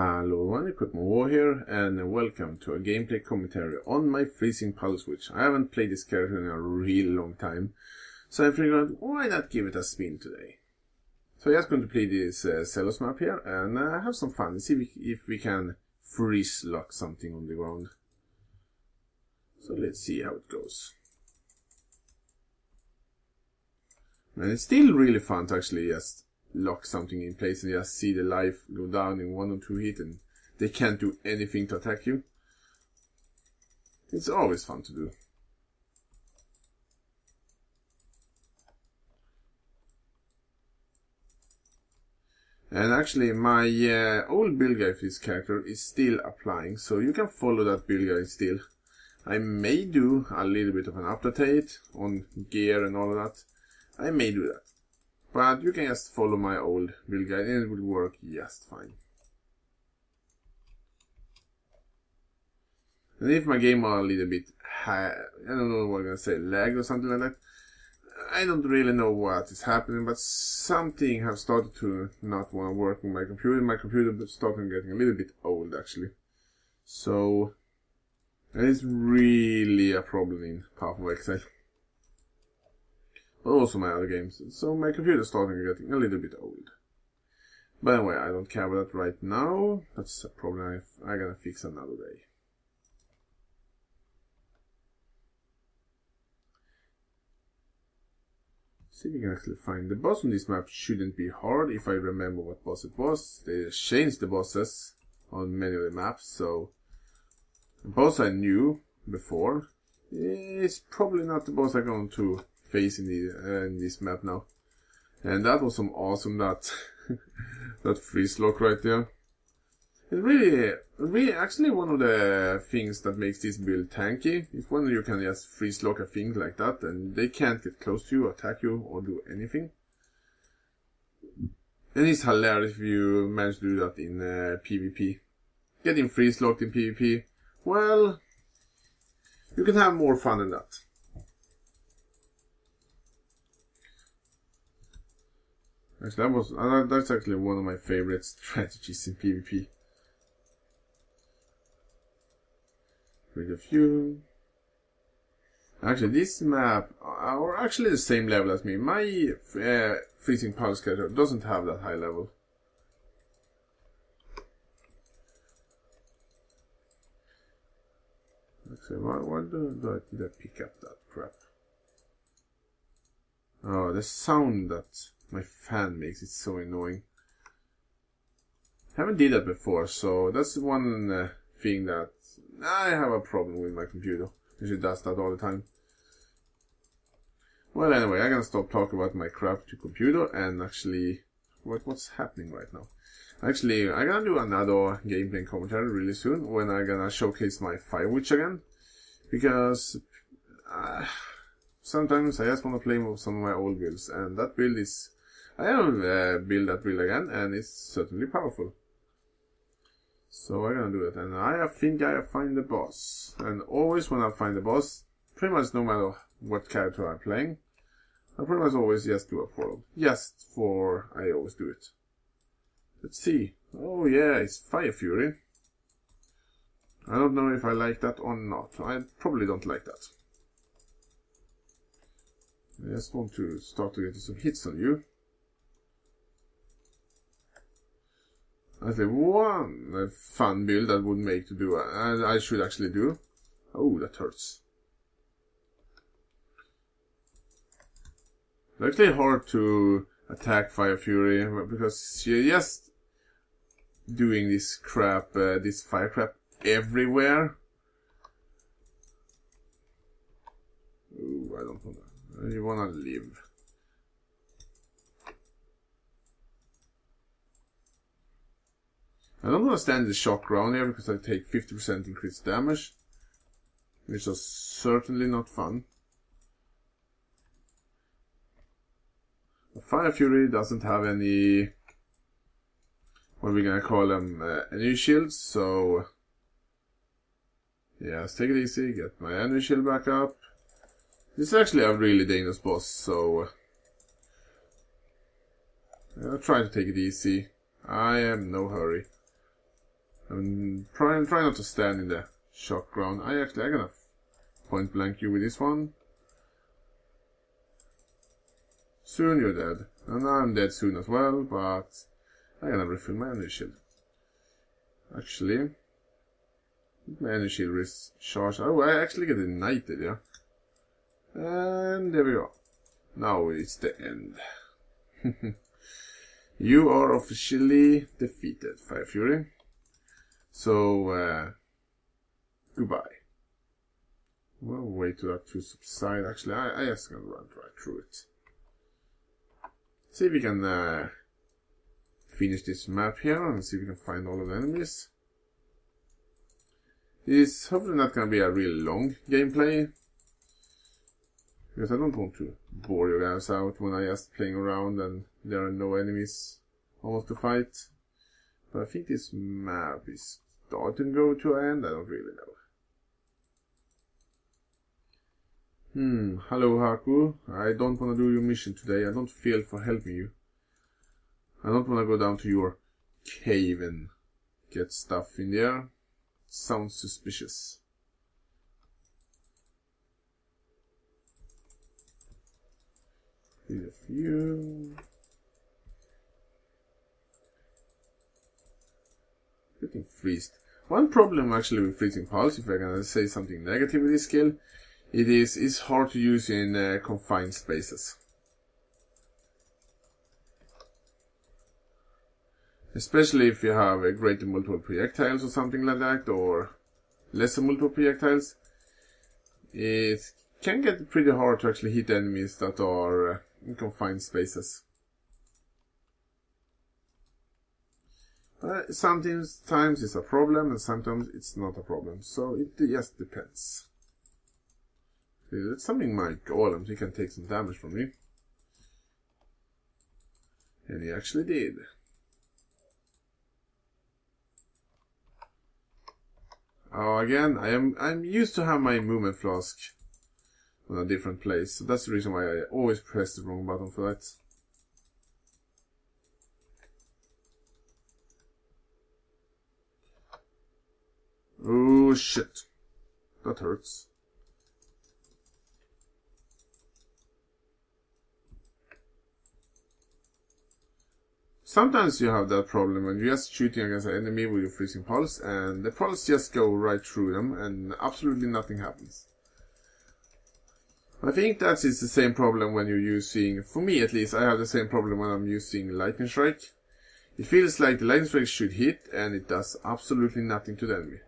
Hello everyone, Equipment War here, and welcome to a gameplay commentary on my Freezing Pulse Switch. I haven't played this character in a really long time, so I figured out why not give it a spin today. So I'm just going to play this Celos map here and have some fun and see if we can freeze lock something on the ground. So let's see how it goes. And it's still really fun to actually just lock something in place and just see the life go down in 1 or 2 hits and they can't do anything to attack you. It's always fun to do. And actually my old build guide for this character is still applying, so you can follow that build guide still. I may do a little bit of an update on gear and all of that. I may do that. But you can just follow my old build guide and it will work just fine. And if my game are a little bit, I don't know what I'm gonna say, lag or something like that. I don't really know what is happening, but something has started to not want to work on my computer. My computer started getting a little bit old actually. So, that is really a problem in Path of Exile. But also my other games, so my computer is starting getting a little bit old. But anyway, I don't care about that right now. That's a problem I'm gonna fix another day. See if we can actually find the boss on this map. Shouldn't be hard if I remember what boss it was. They changed the bosses on many of the maps, so the boss I knew before is probably not the boss I'm going to face in this map now. And that was some awesome that freeze lock right there. It's really actually one of the things that makes this build tanky is when you can just freeze lock a thing like that and they can't get close to you, attack you or do anything. And it's hilarious if you manage to do that in PvP. Getting freeze locked in PvP, well, you can have more fun than that. Actually, that's actually one of my favorite strategies in PvP. With a few. Actually, this map, or actually the same level as me. My Freezing Pulse character doesn't have that high level. Actually, why did I pick up that crap? Oh, the sound that my fan makes it so annoying. I haven't did that before, so that's one thing that I have a problem with my computer. It does that all the time. Well, anyway, I'm gonna stop talking about my crap to computer and actually what's happening right now. Actually, I'm gonna do another gameplay commentary really soon when I'm gonna showcase my Fire Witch again, because sometimes I just want to play with some of my old builds, and that build is... I haven't built that build again, and it's certainly powerful. So I'm gonna do it, and I think I find the boss. And always when I find the boss, pretty much no matter what character I'm playing, I pretty much always just do a portal. Just for I always do it. Let's see. Oh yeah, it's Fire Fury. I don't know if I like that or not. I probably don't like that. I just want to start to get some hits on you. Actually, one fun build that would make to do, I should actually do. Oh, that hurts. It's actually hard to attack Fire Fury because you're just doing this crap, this fire crap everywhere. Ooh, I don't want that. You wanna live. I don't understand the shock round here because I take 50% increased damage, which is certainly not fun. The Fire Fury doesn't have any, what we're gonna call them, energy shields, so yeah, let's take it easy, get my energy shield back up. This is actually a really dangerous boss, so I'll try to take it easy. I am no hurry. Try not to stand in the shock ground. I'm gonna point blank you with this one. Soon you're dead. And I'm dead soon as well, but I'm gonna refill my energy shield. Actually, my energy shield is charged. Oh, I actually get ignited, yeah. And there we go. Now it's the end. You are officially defeated, Fire Fury. So, goodbye. Well, wait for that to subside. Actually, I just gonna run right through it. See if we can finish this map here and see if we can find all of the enemies. It's hopefully not gonna be a really long gameplay, because I don't want to bore you guys out when I just playing around and there are no enemies almost to fight. But I think this map is starting to go to an end. I don't really know. Hello Haku. I don't want to do your mission today. I don't feel for helping you. I don't want to go down to your cave and get stuff in there. Sounds suspicious. Read a few. Getting freezed. One problem actually with freezing pulse, if I'm gonna say something negative with this skill, it's hard to use in confined spaces. Especially if you have a greater multiple projectiles or something like that, or lesser multiple projectiles. It can get pretty hard to actually hit enemies that are in confined spaces. Sometimes it's a problem and sometimes it's not a problem, so it just depends. That's something my golem, he can take some damage from me. And he actually did. Oh, again, I'm used to have my movement flask on a different place, so that's the reason why I always press the wrong button for that. Oh shit, that hurts. Sometimes you have that problem when you're just shooting against an enemy with your freezing pulse and the pulse just go right through them and absolutely nothing happens. I think that is the same problem when you're using, for me at least, I have the same problem when I'm using Lightning Strike. It feels like the Lightning Strike should hit and it does absolutely nothing to the enemy.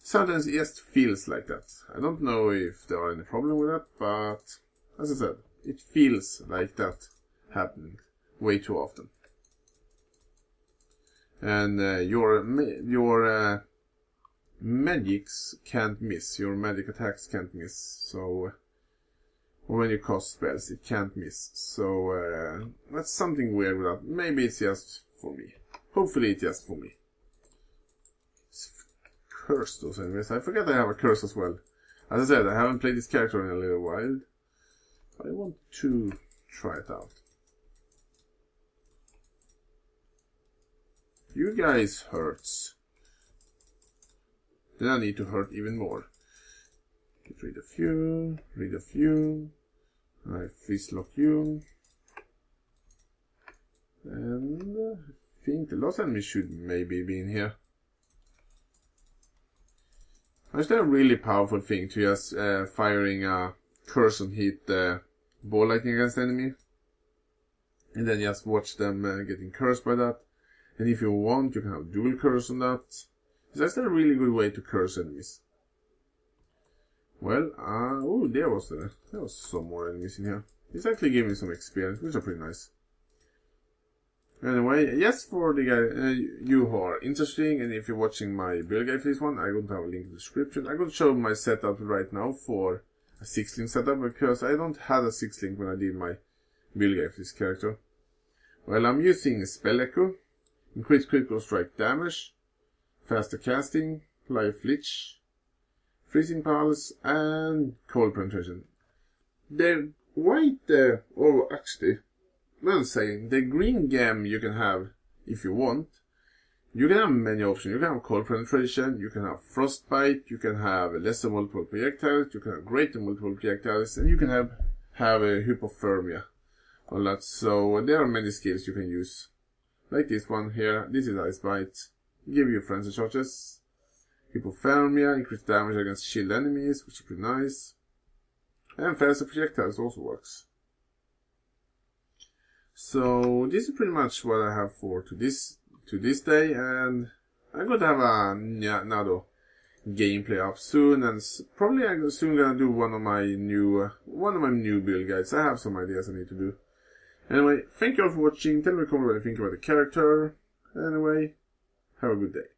Sometimes it just feels like that. I don't know if there are any problem with that, but as I said, it feels like that happening way too often. And your magics can't miss, your magic attacks can't miss, so or when you cast spells it can't miss, so that's something weird with that. Maybe it's just for me, hopefully it's just for me. Curse those enemies, I forget I have a curse as well. As I said, I haven't played this character in a little while, but I want to try it out. You guys hurts. Then I need to hurt even more. Read a few, read a few. I freeze lock you. And I think the last enemy should maybe be in here. It's a really powerful thing to just firing a curse and hit ball lightning against the enemy. And then just watch them getting cursed by that. And if you want, you can have dual curse on that. It's actually a really good way to curse enemies. Well, oh, there was some more enemies in here. It's actually giving me some experience, which are pretty nice. Anyway, yes, for the guy, you who are interested, and if you're watching my build guide for this one, I'm going to have a link in the description. I'm going to show my setup right now for a 6-link setup, because I don't have a 6-link when I did my build guide for this character. Well, I'm using Spell Echo. Increase critical strike damage, faster casting, life leech, freezing pulse, and cold penetration. The white, actually, well, saying the green gem you can have if you want. You can have many options. You can have cold penetration, you can have frostbite, you can have lesser multiple projectiles, you can have greater multiple projectiles, and you can have a hypothermia on that. So there are many skills you can use. Like this one here. This is Ice Bite. Give you frenzy charges. Hypothermia, increased damage against shield enemies, which is pretty nice. And faster projectiles also works. So this is pretty much what I have for to this day, and I'm going to have another gameplay up soon, and probably I'm soon gonna do one of my new build guides. I have some ideas I need to do. Anyway, thank you all for watching. Tell me in the comment what you think about the character. Anyway, have a good day.